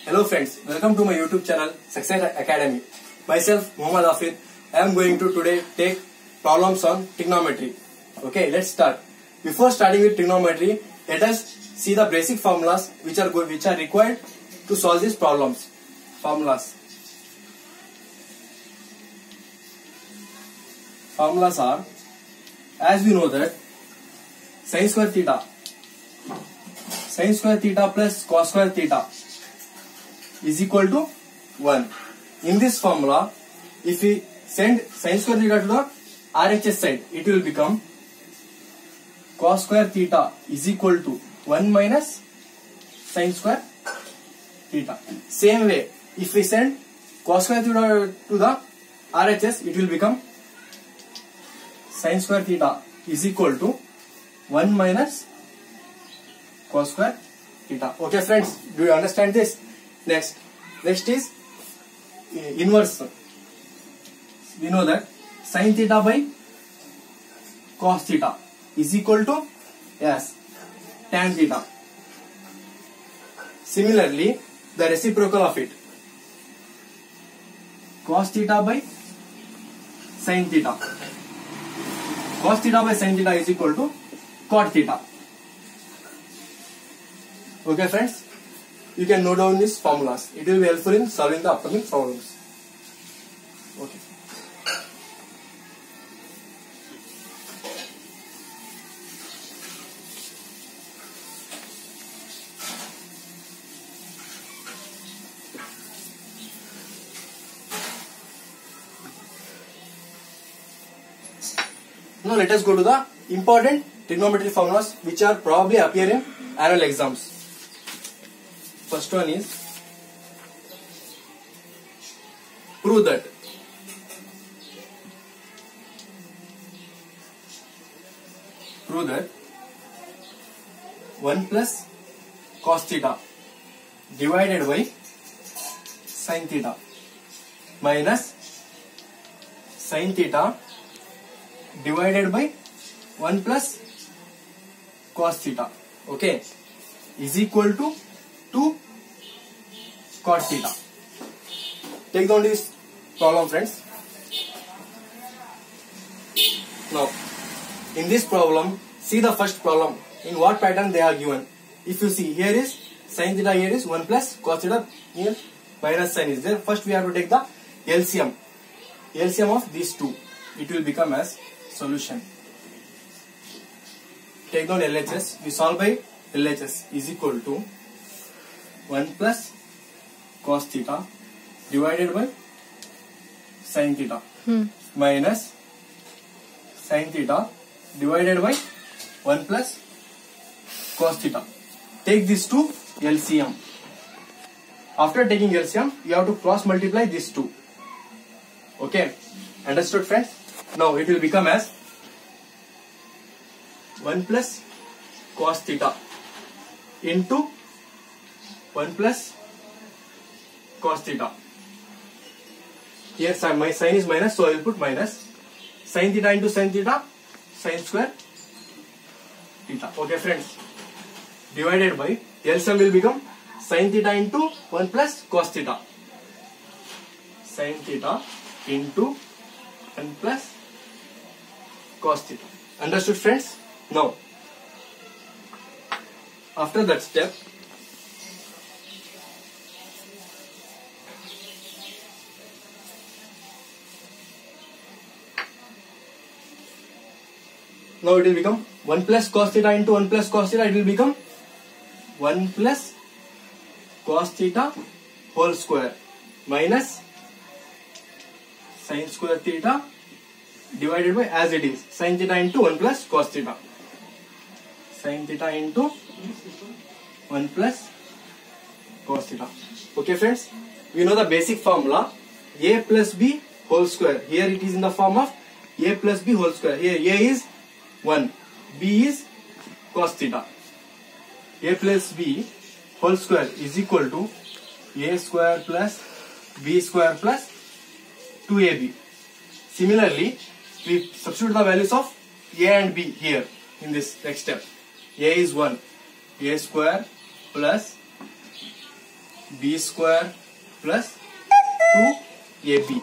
Hello friends, welcome to my YouTube channel Success Academy. Myself Muhammad Hafid. I am going to today take problems on trigonometry. Okay, let's start. Before starting with trigonometry, let us see the basic formulas which are required to solve these problems. Formulas are, as we know that sin square theta plus cos square theta is equal to 1. In this formula, if we send sin square theta to the RHS side, it will become cos square theta is equal to 1 minus sin square theta. Same way, if we send cos square theta to the RHS, it will become sin square theta is equal to 1 minus cos square theta. Okay friends, do you understand this? Next is inverse. We know that sin theta by cos theta is equal to tan theta. Similarly, the reciprocal of it, cos theta by sin theta. Cos theta by sin theta is equal to cot theta. Okay friends, you can note down these formulas. It will be helpful in solving the upcoming problems. Okay. Now let us go to the important trigonometry formulas which are probably appear in annual exams. First one is, prove that prove that 1 plus cos theta divided by sin theta minus sin theta divided by 1 plus cos theta, okay, is equal to 2 cot theta. Take down this problem friends. Now in this problem, see the first problem, in what pattern they are given. If you see, here is sin theta, here is 1 plus cos theta, here minus sin is there. First we have to take the LCM of these two. It will become as solution. Take down LHS. We solve by LHS is equal to 1 plus cos theta divided by sin theta minus sin theta divided by 1 plus cos theta. Take these two LCM. After taking LCM, you have to cross multiply these two. Okay, understood friends? Now it will become as 1 plus cos theta into 1 plus cos theta. Here my sign is minus, so I will put minus. Sin theta into sin theta, sin square theta. Okay friends, divided by LCM will become sin theta into 1 plus cos theta. Sin theta into 1 plus cos theta. Understood friends? Now, after that step, now it will become 1 plus cos theta into 1 plus cos theta. It will become 1 plus cos theta whole square minus sin square theta divided by, as it is, sin theta into 1 plus cos theta. Sin theta into 1 plus cos theta. Okay friends, we know the basic formula, a plus b whole square. Here it is in the form of a plus b whole square. Here a is 1, b is cos theta. A plus b whole square is equal to a square plus b square plus 2ab. Similarly, we substitute the values of a and b here in this next step. A is 1, a square plus b square plus 2ab.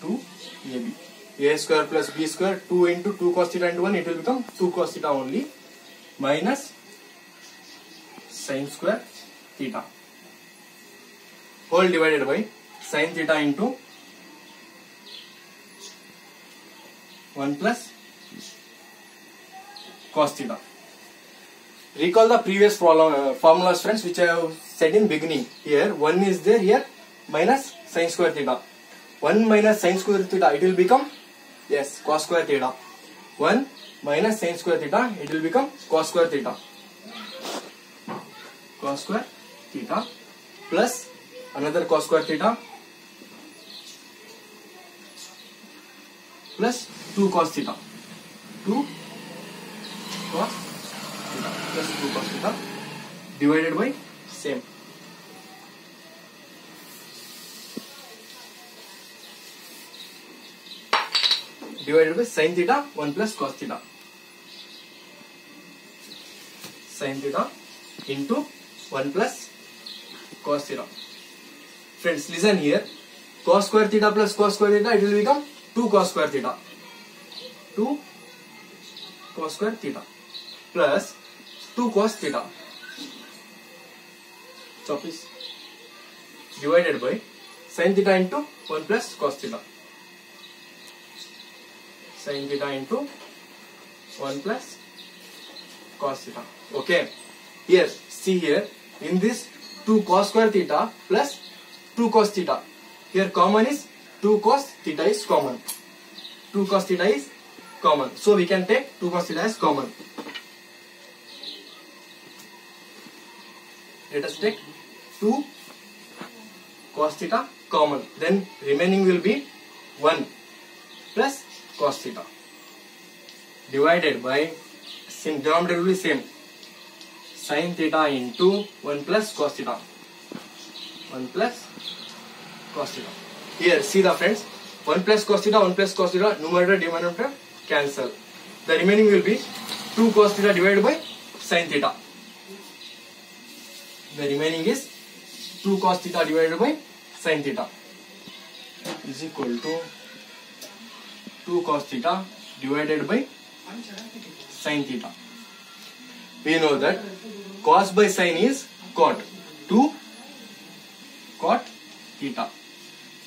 2ab. A square plus b square, 2 into 2 cos theta into 1, it will become 2 cos theta only, minus sin square theta, whole divided by sin theta into 1 plus cos theta. Recall the previous formulas, friends, which I have said in beginning. Here 1 is there, here minus sin square theta. 1 minus sin square theta, it will become, yes, cos square theta. 1 minus sin square theta, it will become cos square theta. Cos square theta plus another cos square theta plus 2 cos theta. 2 cos theta plus 2 cos theta divided by same. Divided by sin theta 1 plus cos theta. Sin theta into 1 plus cos theta. Friends, listen here. Cos square theta plus cos square theta, it will become 2 cos square theta. 2 cos square theta plus 2 cos theta. Chop this. Divided by sin theta into 1 plus cos theta. Sin theta into 1 plus cos theta. Okay. Here, see here, in this 2 cos square theta plus 2 cos theta. Here common is 2 cos theta is common. 2 cos theta is common. So we can take 2 cos theta as common. Let us take 2 cos theta common. Then remaining will be 1 plus cos theta divided by, same denominator will be same, sin theta into 1 plus cos theta. 1 plus cos theta. Here see the friends, 1 plus cos theta, 1 plus cos theta, numerator denominator cancel. The remaining will be 2 cos theta divided by sin theta. The remaining is 2 cos theta divided by sin theta is equal to 2 cos theta divided by sin theta. We know that cos by sin is cot. 2 cot theta.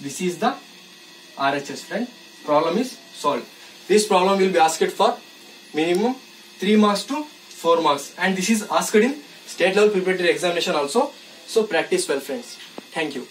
This is the RHS, friend. Problem is solved. This problem will be asked for minimum 3 marks to 4 marks, and this is asked in state level preparatory examination also. So practice well, friends. Thank you.